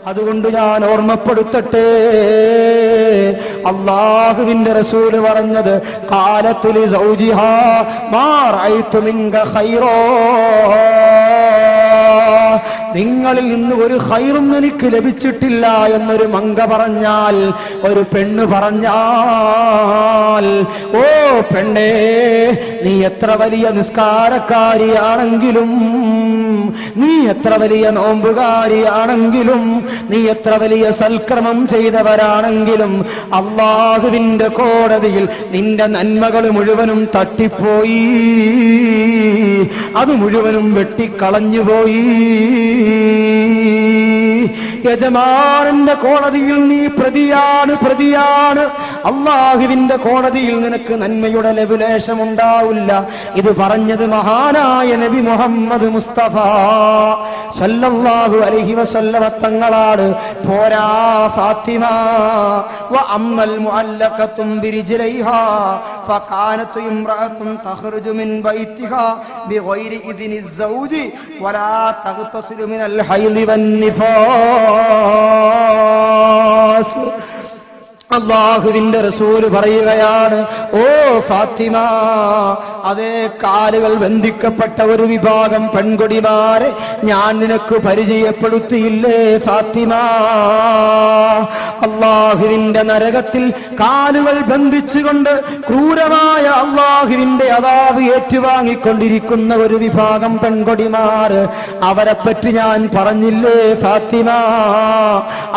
അതുകൊണ്ട് ഞാൻ ഓർമ്മപ്പെടുത്തട്ടെ, അല്ലാഹുവിന്റെ റസൂൽ പറഞ്ഞത് ഖാലത്തു ലി സൗജിഹാ മാ റഅയ്തു മിൻക ഖൈറാ, നിങ്ങളിൽ നിന്ന് ഒരു ഖൈറും എനിക്ക് ലഭിച്ചിട്ടില്ല എന്നൊരു മങ്ക പറഞ്ഞാൽ, ഒരു പെണ്ണ് പറഞ്ഞാൽ, ഓ പെണ്ണേ, നീ എത്ര വലിയ നിസ്കാരക്കാരിയാണെങ്കിലും, നീ എത്ര വലിയ നോമ്പുകാരിയാണെങ്കിലും, നീ എത്ര വലിയ സൽക്രമം ചെയ്തവരാണെങ്കിലും, അല്ലാഹുവിന്റെ കോടതിയിൽ നിന്റെ നന്മകൾ മുഴുവനും തട്ടിപ്പോയി, അത് മുഴുവനും വെട്ടിക്കളഞ്ഞുപോയി. യജമാനന്റെ കോടതിയിൽ നീ പ്രതിയാണ്. അല്ലാഹുവിന്റെ കോടതിയിൽ നിനക്ക് നന്മയുടെ ലഘുലേശം ഉണ്ടാവില്ല. ഇത് പറഞ്ഞത് മഹാനായ നബി മുഹമ്മദ് മുസ്തഫ സല്ലല്ലാഹു അലൈഹി വസല്ലമ തങ്ങളാണ്. പോരാ ഫാത്തിമ വ അമ്മൽ മുഅല്ലഖത്തും ബിരിജ്ലൈഹാ ഫകാനത് ഇംറഅത്തുൻ തഖ്റുജു മിൻ ബൈതിഹാ ബിഗൈരി ഇദ്നി الزوജി വലാ തഗ്തസിലു മിനൽ ഹൈളി വൻ നിഫാസ്. അല്ലാഹുവിന്റെ റസൂൽ പറയുകയാണ്, ഓ ഫാത്തിമ, അതേ കാലുകൾ ബന്ധിക്കപ്പെട്ട ഒരു വിഭാഗം പെൺകൊടിമാരെ ഞാൻ നിനക്ക് പരിചയപ്പെടുത്തിയില്ലേ ഫാത്തിമ? അല്ലാഹുവിന്റെ നരകത്തിൽ കാലുകൾ ബന്ധിച്ചുകൊണ്ട് ക്രൂരമായ അല്ലാഹുവിന്റെ അദാബ് ഏറ്റുവാങ്ങിക്കൊണ്ടിരിക്കുന്ന ഒരു വിഭാഗം പെൺകൊടിമാർ, അവരെ പറ്റി ഞാൻ പറഞ്ഞില്ലേ ഫാത്തിമ?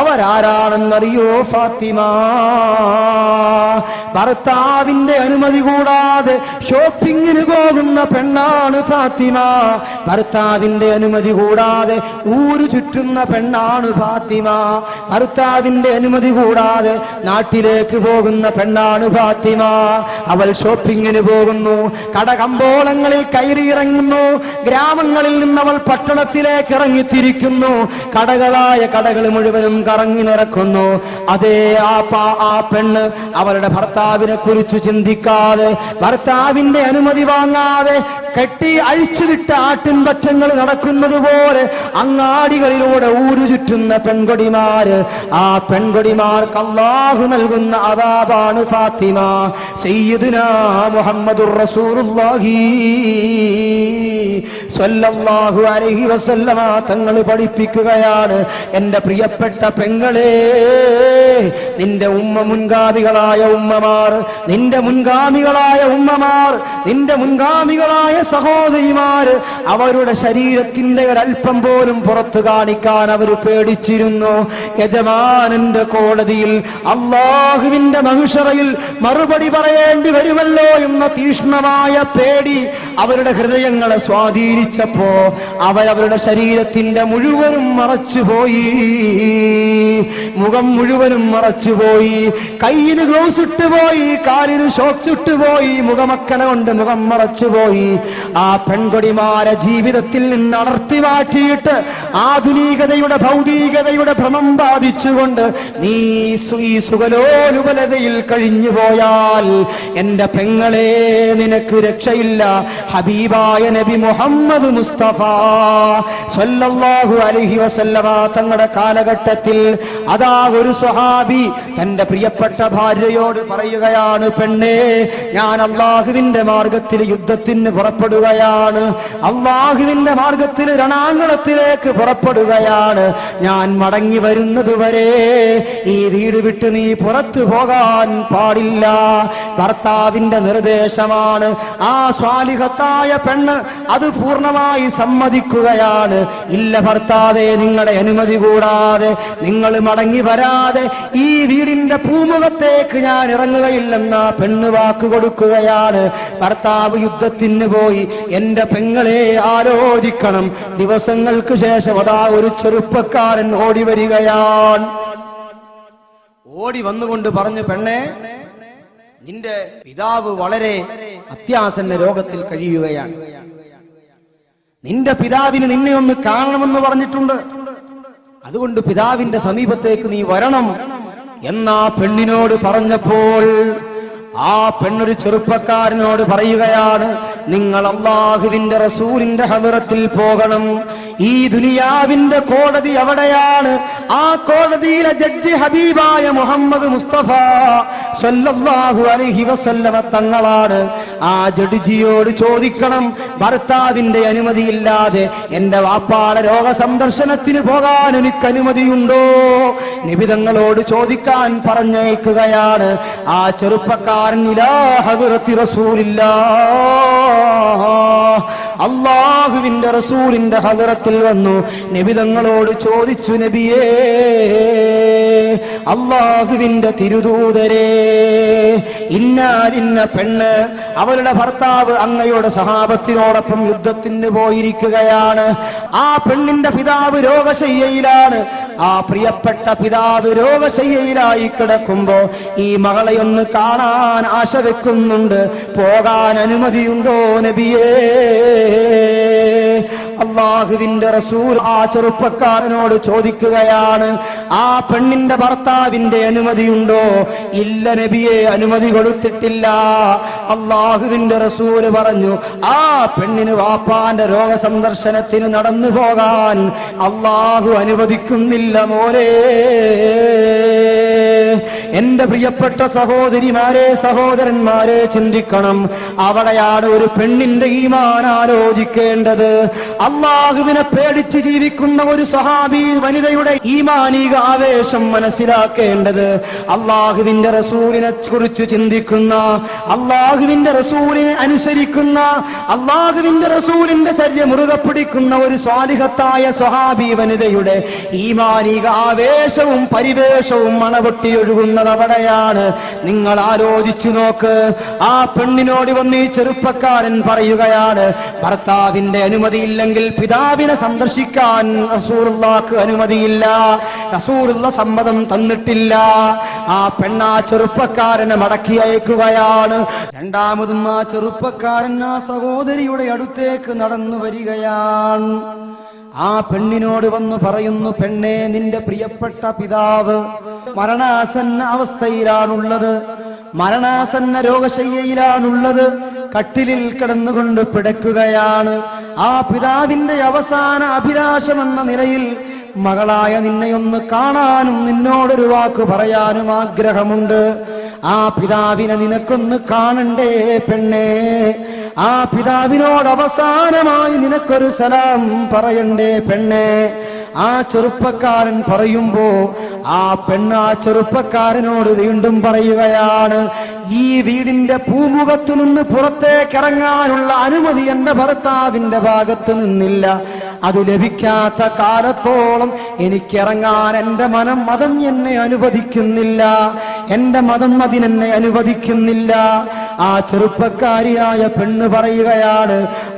അവരാരാണെന്നറിയോ ഫാത്തിമ? ഭർത്താവിന്റെ അനുമതി കൂടാതെ ഷോപ്പിങ്ങിന് പോകുന്ന പെണ്ണാണ് ഫാത്തിമ. ഭർത്താവിന്റെ അനുമതി കൂടാതെ ഊരു ചുറ്റുന്ന പെണ്ണാണ് ഫാത്തിമ. ഭർത്താവിന്റെ അനുമതി കൂടാതെ നാട്ടിലേക്ക് പോകുന്ന പെണ്ണാണ് ഫാത്തിമ. അവൾ ഷോപ്പിങ്ങിന് പോകുന്നു, കടകമ്പോളങ്ങളിൽ കയറിയിറങ്ങുന്നു, ഗ്രാമങ്ങളിൽ നിന്ന് അവൾ പട്ടണത്തിലേക്ക് ഇറങ്ങിത്തിരിക്കുന്നു, കടകളായ കടകൾ മുഴുവനും കറങ്ങി നിറക്കുന്നു. അതേ ആ പെണ്ണ് അവരുടെ ഭർത്താവിനെ കുറിച്ച് ചിന്തിക്കാതെ, ഭർത്താവിന്റെ അനുമതി വാങ്ങാതെ കെട്ടി അഴിച്ചുവിട്ട ആട്ടിൻപറ്റങ്ങൾ നടക്കുന്നത് പോലെ അങ്ങാടികളിലൂടെ ഊരു ചുറ്റുന്ന പെൺകൊടിമാര്, ആ പെൺകൊടിമാർക്ക് അല്ലാഹു നൽകുന്ന അദാബാണ് ഫാത്തിമ. സയ്യിദുനാ മുഹമ്മദുർ റസൂലുള്ളാഹി സ്വല്ലല്ലാഹു അലൈഹി വസല്ലമ തങ്ങൾ പഠിപ്പിക്കുകയാണ്, എന്റെ പ്രിയപ്പെട്ട പെങ്ങളെ, നിന്റെ മുൻഗാമികളായ ഉമ്മമാർ, നിന്റെ മുൻഗാമികളായ ഉമ്മമാർ, നിന്റെ മുൻഗാമികളായ സഹോദരിമാർ, അവരുടെ ശരീരത്തിന്റെ ഒരൽപ്പം പോലും പുറത്തു കാണിക്കാൻ അവർ പേടിച്ചിരുന്നു. യജമാനന്റെ കോടതിയിൽ, അല്ലാഹുവിന്റെ മഹ്ശറയിൽ മറുപടി പറയേണ്ടി വരുമല്ലോ എന്ന തീഷ്ണമായ പേടി അവരുടെ ഹൃദയങ്ങളെ സ്വാധീനിച്ചപ്പോ അവരവരുടെ ശരീരത്തിന്റെ മുഴുവനും മറച്ചുപോയി, മുഖം മുഴുവനും മറച്ചുപോയി, കയ്യിന് ഗ്ലൗസ് ഇട്ടുപോയി, കാലിന് ഷോക്സ് ഇട്ടുപോയി, മുഖമക്കന കൊണ്ട് മുഖം മറച്ചുപോയി. ആ പെൺകൊടിമാരെ ജീവിതത്തിൽ നിന്ന് അടർത്തി മാറ്റിയിട്ട് ആധുനികതയുടെ ഭൗതികതയുടെ ഭ്രമം ബാധിച്ചുകൊണ്ട് നീ ഈ സുഖലോലുപലതയിൽ കഴിഞ്ഞു പോയാൽ എന്റെ പെങ്ങളെ, നിനക്ക് രക്ഷയില്ല. ഹബീബായ നബി മുഹമ്മദ് മുസ്തഫ സ്വല്ലല്ലാഹു അലൈഹി വസല്ലമ തങ്ങളുടെ കാലഘട്ടത്തിൽ അതാ ഒരു സ്വഹാബി തന്റെ പ്രിയപ്പെട്ട ഭാര്യയോട് പറയുകയാണ്, പെണ്ണേ, ഞാൻ അല്ലാഹുവിന്റെ മാർഗത്തിൽ യുദ്ധത്തിന് പുറപ്പെടുകയാണ്, അല്ലാഹുവിന്റെ മാർഗത്തിൽ രണാങ്കണത്തിലേക്ക് പുറപ്പെടുകയാണ്. ഞാൻ മടങ്ങി വരുന്നതുവരെ ഈ വീട് വിട്ട് നീ പുറത്തു പോകാൻ പാടില്ല. ഭർത്താവിന്റെ നിർദ്ദേശമാണ്. ആ സ്വാലിഹത്തായ പെണ്ണ് അത് പൂർണ്ണമായി സമ്മതിക്കുകയാണ്. ഇല്ല ഭർത്താവേ, നിങ്ങളുടെ അനുമതി കൂടാതെ, നിങ്ങൾ മടങ്ങി വരാതെ ഈ വീടിന്റെ പൂമുഖത്തേക്ക് ഞാൻ ഇറങ്ങുകയില്ലെന്ന പെണ്ണ് വാക്ക് കൊടുക്കുകയാണ്. ഭർത്താവ് യുദ്ധത്തിന് പോയി. എന്റെ പെങ്ങളെ ആലോചിക്കണം, ദിവസങ്ങൾക്ക് ശേഷം അതാ ഒരു ചെറുപ്പക്കാരൻ ഓടി വരികയാണ്. ഓടി വന്നുകൊണ്ട് പറഞ്ഞു, പെണ്ണെ, നിന്റെ പിതാവ് വളരെ അത്യാസന്ന രോഗത്തിൽ കഴിയുകയാണ്, നിന്റെ പിതാവിന് നിന്നെ ഒന്ന് കാണണമെന്ന് പറഞ്ഞിട്ടുണ്ട്, അതുകൊണ്ട് പിതാവിന്റെ സമീപത്തേക്ക് നീ വരണം എന്നാ പെണ്ണിനോട് പറഞ്ഞപ്പോൾ ആ പെണ്ണൊരു ചെറുപ്പക്കാരനോട് പറയുകയാണ്, നിങ്ങൾ അല്ലാഹുവിന്റെ റസൂലിന്റെ ഹദറത്തിൽ പോകണം. ഈ ദുനിയാവിന്റെ കോടതി അവിടെയാണ്. ആ കോടതിയിലെ ജഡ്ജി ഹബീബായ മുഹമ്മദ് മുസ്തഫ സല്ലല്ലാഹു അലൈഹി വസല്ലമ തങ്ങളാണ്. ആ ജഡ്ജിയോട് ചോദിക്കണം, ഭർത്താവിന്റെ അനുമതിയില്ലാതെ എന്റെ വാപ്പാടെ രോഗസന്ദർശനത്തിന് പോകാൻ എനിക്ക് അനുമതിയുണ്ടോ? നബി തങ്ങളോട് ചോദിക്കാൻ പറഞ്ഞയക്കുകയാണ്. ആ ചെറുപ്പക്കാരൻ ഇലാ ഹദ്റത്തി റസൂലില്ലാഹ്, അല്ലാഹുവിന്റെ റസൂലിന്റെ ഹദ്റത്തിൽ വന്നു. നബി തങ്ങളോട് ചോദിച്ചു, നബിയേ, അല്ലാഹുവിന്റെ തിരുദൂതരേ, ഇന്ന പെണ്ണ് അവരുടെ ഭർത്താവ് അങ്ങയുടെ സഹാബത്തിനോടൊപ്പം യുദ്ധത്തിന് പോയിരിക്കുകയാണ്. ആ പെണ്ണിന്റെ പിതാവ് രോഗശയ്യയിലാണ്. ആ പ്രിയപ്പെട്ട പിതാവ് രോഗശയ്യയിലായി കിടക്കുമ്പോ ഈ മകളെ ഒന്ന് കാണാൻ ആശ വെക്കുന്നുണ്ട്. പോകാൻ അനുമതിയുണ്ടോ നബിയേ? അല്ലാഹുവിന്റെ റസൂൽ ആ ചെറുപ്പക്കാരനോട് ചോദിക്കുകയാണ്, ആ പെണ്ണിന്റെ ഭർത്താവിന്റെ അനുമതിയുണ്ടോ? ഇല്ല നബിയെ, അനുമതി കൊടുത്തിട്ടില്ല. അല്ലാഹുവിന്റെ റസൂൽ പറഞ്ഞു, ആ പെണ്ണിന് വാപ്പാന്റെ രോഗസന്ദർശനത്തിന് നടന്നു പോകാൻ അല്ലാഹു അനുവദിക്കുന്നില്ല മോനെ. എന്റെ പ്രിയപ്പെട്ട സഹോദരിമാരെ, സഹോദരന്മാരെ, ചിന്തിക്കണം. അവിടെയാണ് ഒരു പെണ്ണിന്റെ ഈമാൻ ആലോചിക്കേണ്ടത്. അള്ളാഹുവിനെ പേടിച്ച് ജീവിക്കുന്ന ഒരു സ്വഹാബി വനിതയുടെ ഈമാനിക ആവേശം മനസ്സിലാക്കേണ്ടത്. അള്ളാഹുവിന്റെ റസൂലിനെ കുറിച്ച് ചിന്തിക്കുന്ന, അള്ളാഹുവിന്റെ റസൂലിനെ അനുസരിക്കുന്ന, അള്ളാഹുവിന്റെ റസൂലിന്റെ ചര്യ മുറുകെ പിടിക്കുന്ന ഒരു സ്വാലിഹത്തായ സ്വഹാബി വനിതയുടെ ഈമാനിക ആവേശവും പരിവേഷവും മണപൊട്ടിയൊഴുകുന്നത് അവിടെയാണ്. നിങ്ങൾ ആലോചിച്ചു നോക്ക്. ആ പെണ്ണിനോട് വന്ന് ഈ ചെറുപ്പക്കാരൻ പറയുകയാണ്, ഭർത്താവിന്റെ അനുമതിയില്ലെങ്കിൽ പിതാവിനെ സന്ദർശിക്കാൻ റസൂലുള്ളാഹിക്ക് അനുമതിയില്ല, റസൂലുള്ള സമ്മതം തന്നിട്ടില്ല. ആ പെണ്ണാ ചെറുപ്പക്കാരനെ മടക്കി അയക്കുകയാണ്. രണ്ടാമതും ആ ചെറുപ്പക്കാരൻ ആ സഹോദരിയുടെ അടുത്തേക്ക് നടന്നു വരികയാണ്. ആ പെണ്ണിനോട് വന്നു പറയുന്നു, പെണ്ണേ, നിന്റെ പ്രിയപ്പെട്ട പിതാവ് മരണാസന്ന അവസ്ഥയിലാണുള്ളത്, മരണാസന്ന രോഗശയ്യയിലാണുള്ളത്, കട്ടിലിൽ കിടന്നുകൊണ്ട് പിടയ്ക്കുകയാണ്. ആ പിതാവിന്റെ അവസാന അഭിലാഷമെന്ന നിലയിൽ മകളായ നിന്നെയൊന്ന് കാണാനും നിന്നോടൊരു വാക്ക് പറയാനും ആഗ്രഹമുണ്ട്. ആ പിതാവിനെ നിനക്കൊന്ന് കാണണ്ടേ പെണ്ണേ? ആ പിതാവിനോട് അവസാനമായി നിനക്കൊരു സലാം പറയണ്ടേ പെണ്ണേ? ആ ചെറുപ്പക്കാരൻ പറയുമ്പോ ആ പെണ്ണ് ആ ചെറുപ്പക്കാരനോട് വീണ്ടും പറയുകയാണ്, ഈ വീടിന്റെ പൂമുഖത്തു നിന്ന് പുറത്തേക്ക് ഇറങ്ങാനുള്ള അനുമതി എന്റെ ഭർത്താവിന്റെ ഭാഗത്ത് നിന്നില്ല. അത് ലഭിക്കാത്ത കാലത്തോളം എനിക്കിറങ്ങാൻ എന്റെ മതം എന്നെ അനുവദിക്കുന്നില്ല, എന്റെ മതം അതിനെന്നെ അനുവദിക്കുന്നില്ല. ആ ചെറുപ്പക്കാരിയായ പെണ്ണ് പറയുകയാണ്,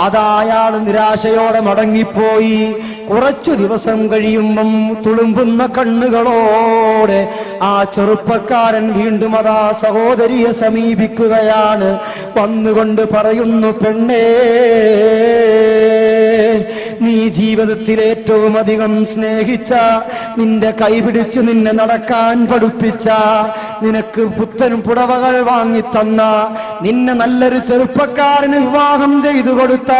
അതായാൾ നിരാശയോടെ മടങ്ങിപ്പോയി. കുറച്ചു ദിവസം കഴിയുമ്പം തുളുമ്പുന്ന കണ്ണുകളോടെ ആ ചെറുപ്പക്കാരൻ വീണ്ടും അതാ സഹോദരിയെ സമീപിക്കുകയാണ്. വന്നുകൊണ്ട് പറയുന്നു, പെണ്ണേ, നീ ജീവിതത്തിൽ ഏറ്റവും അധികം സ്നേഹിച്ച, നിന്റെ കൈപിടിച്ച് നിന്നെ നടക്കാൻ പഠിപ്പിച്ച, നിനക്ക് പുത്തൻ പുടവകൾ വാങ്ങിത്തന്ന, നിന്നെ നല്ലൊരു ചെറുപ്പക്കാരന് വിവാഹം ചെയ്തു കൊടുത്ത,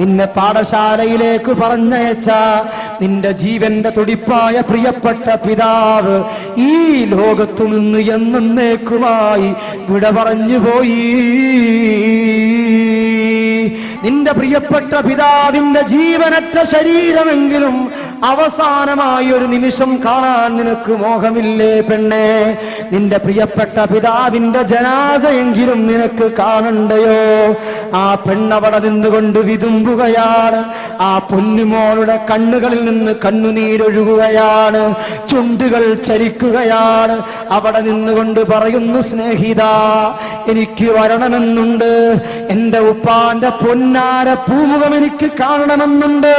നിന്നെ പാഠശാലയിലേക്ക് പറഞ്ഞയച്ച, നിന്റെ ജീവന്റെ തുടിപ്പായ പ്രിയപ്പെട്ട പിതാവ് ഈ ലോകത്തു നിന്ന് എന്നേക്കുമായി വിട പറഞ്ഞു പോയി. നിന്റെ പ്രിയപ്പെട്ട പിതാവിന്റെ ജീവനറ്റ ശരീരമെങ്കിലും അവസാനമായി ഒരു നിമിഷം കാണാൻ നിനക്ക് മോഹമില്ലേ പെണ്ണേ? നിന്റെ പ്രിയപ്പെട്ട പിതാവിന്റെ ജനാസയെങ്കിലും നിനക്ക് കാണണ്ടയോ? ആ പെണ്ണവിടെ നിന്നുകൊണ്ട് വിതുമ്പുകയാണ്. ആ പൊന്നുമോളുടെ കണ്ണുകളിൽ നിന്ന് കണ്ണുനീരൊഴുകുകയാണ്, ചുണ്ടുകൾ ചലിക്കുകയാണ്. അവിടെ നിന്നുകൊണ്ട് പറയുന്നു, സ്നേഹിത, എനിക്ക് വരണമെന്നുണ്ട്, എന്റെ ഉപ്പാന്റെ പൊന്നാര പൂമുഖം എനിക്ക് കാണണമെന്നുണ്ട്.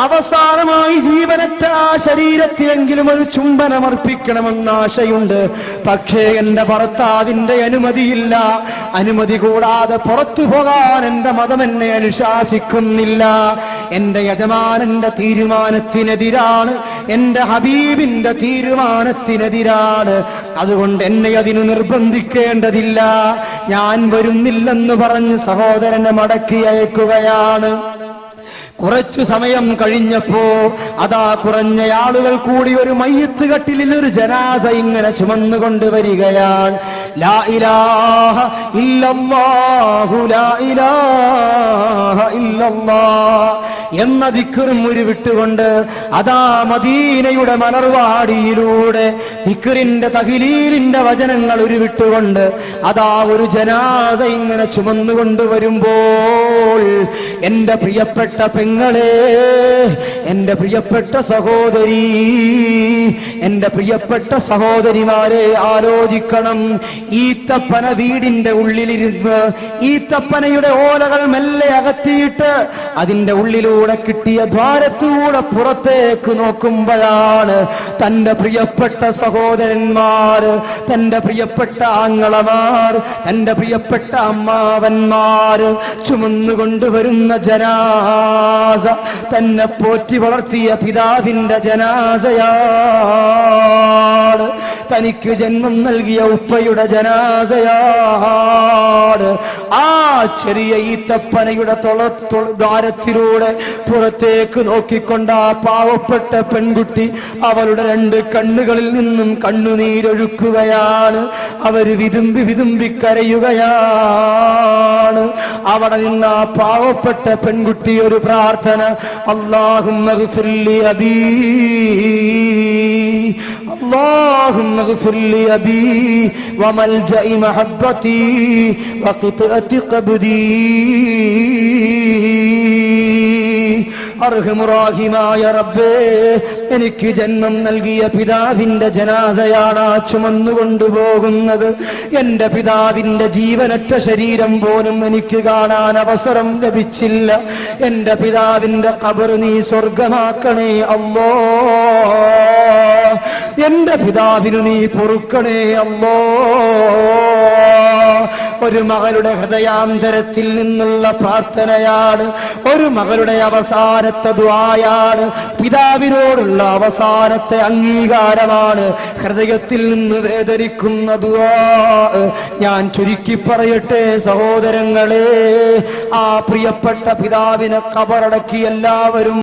അവസാനമായി ജീവനറ്റ ആ ശരീരത്തിലെങ്കിലും ഒരു ചുംബനമർപ്പിക്കണമെന്ന ആശയുണ്ട്. പക്ഷേ എന്റെ ഭർത്താവിന്റെ അനുമതിയില്ല. അനുമതി കൂടാതെ പുറത്തു പോകാൻ എന്റെ മതം എന്നെ അനുശാസിക്കുന്നില്ല. എന്റെ യജമാനന്റെ തീരുമാനത്തിനെതിരാണ്, എന്റെ ഹബീബിന്റെ തീരുമാനത്തിനെതിരാണ്. അതുകൊണ്ട് എന്നെ അതിന് നിർബന്ധിക്കേണ്ടതില്ല. ഞാൻ വരുന്നില്ലെന്ന് പറഞ്ഞ് സഹോദരനെ മടക്കി അയക്കുകയാണ്. കുറച്ചു സമയം കഴിഞ്ഞപ്പോ അതാ കുറഞ്ഞ ആളുകൾ കൂടി ഒരു മയ്യത്ത് കട്ടിലിൽ ഒരു ജനാസ ഇങ്ങനെ ചുമന്നുകൊണ്ട് വരികയാണ്. ലാ ഇലാഹ ഇല്ലല്ലാഹു ലാ ഇലാഹ ഇല്ലല്ലാഹ് എന്ന ദിക്റും ഉരുവിട്ടുകൊണ്ട് അതാ മദീനയുടെ മലർവാടിയിലൂടെ ദിക്റിന്റെ തഹ്ലീലിന്റെ വചനങ്ങൾ ഉരുവിട്ടുകൊണ്ട് അതാ ഒരു ജനാസ ഇങ്ങനെ ചുമന്നുകൊണ്ട് വരുമ്പോൾ എന്റെ പ്രിയപ്പെട്ട പെങ്ങളെ, എന്റെ പ്രിയപ്പെട്ട സഹോദരി, എന്റെ പ്രിയപ്പെട്ട സഹോദരിമാരെ, ആലോചിക്കണം. ഈത്തപ്പന വീടിന്റെ ഉള്ളിലിരുന്ന് ഈത്തപ്പനയുടെ ഓലകൾ മെല്ലെ അകത്തിയിട്ട് അതിന്റെ ഉള്ളിലൂടെ കിട്ടിയ ദ്വാരത്തൂടെ പുറത്തേക്ക് നോക്കുമ്പോഴാണ് തന്റെ പ്രിയപ്പെട്ട സഹോദരന്മാർ, തന്റെ പ്രിയപ്പെട്ട ആങ്ങളമാർ, തന്റെ പ്രിയപ്പെട്ട അമ്മാവന്മാർ ചുമന്നുകൊണ്ടുവരുന്ന ജനാസ തന്നെ പോറ്റി വളർത്തിയ പിതാവിന്റെ ജനാസയാണ്, തനിക്ക് ജന്മം നൽകിയ ഉപ്പയുടെ ജനാസയാണ്. ആ ചെറിയ ഈത്തപ്പനയുടെ ദ്വാരത്തിലൂടെ പുറത്തേക്ക് നോക്കിക്കൊണ്ട് ആ പാവപ്പെട്ട പെൺകുട്ടി അവളുടെ 2 കണ്ണുകളിൽ നിന്നും കണ്ണുനീരൊഴുക്കുകയാണ്. അവര് വിതുമ്പി വിതുമ്പി കരയുകയാണ്. അവിടെ നിന്ന് ആ പാവപ്പെട്ട പെൺകുട്ടി ഒരു പ്രാർത്ഥന, അല്ലാഹുമ്മ ഗ്ഫിർ ലി അബീ, اللهم اغفر لي أبي وملجأ محبتي وقطعة قبدي. അർഹമുറാഹിമായ റബ്ബേ, എനിക്ക് ജന്മം നൽകിയ പിതാവിന്റെ ജനാസയാണ് ചുമന്നുകൊണ്ടുപോകുന്നത്. എന്റെ പിതാവിന്റെ ജീവനറ്റ ശരീരം പോലും എനിക്ക് കാണാൻ അവസരം ലഭിച്ചില്ല. എന്റെ പിതാവിന്റെ ഖബർ നീ സ്വർഗമാക്കണേ അല്ലാ. എന്റെ പിതാവിനു നീ പൊറുക്കണേ അല്ലാ. ഒരു മകളുടെ ഹൃദയാന്തരത്തിൽ നിന്നുള്ള പ്രാർത്ഥനയാണ്, ഒരു മകളുടെ അവസാനത്തെ ദുആയാണ്, പിതാവിനോടുള്ള അവസാനത്തെ അംഗീകാരമാണ്, ഹൃദയത്തിൽ നിന്ന് വേദനിക്കുന്ന ദുആ. ഞാൻ ചുരുക്കി പറയട്ടെ സഹോദരങ്ങളെ, ആ പ്രിയപ്പെട്ട പിതാവിനെ ഖബറടക്കി എല്ലാവരും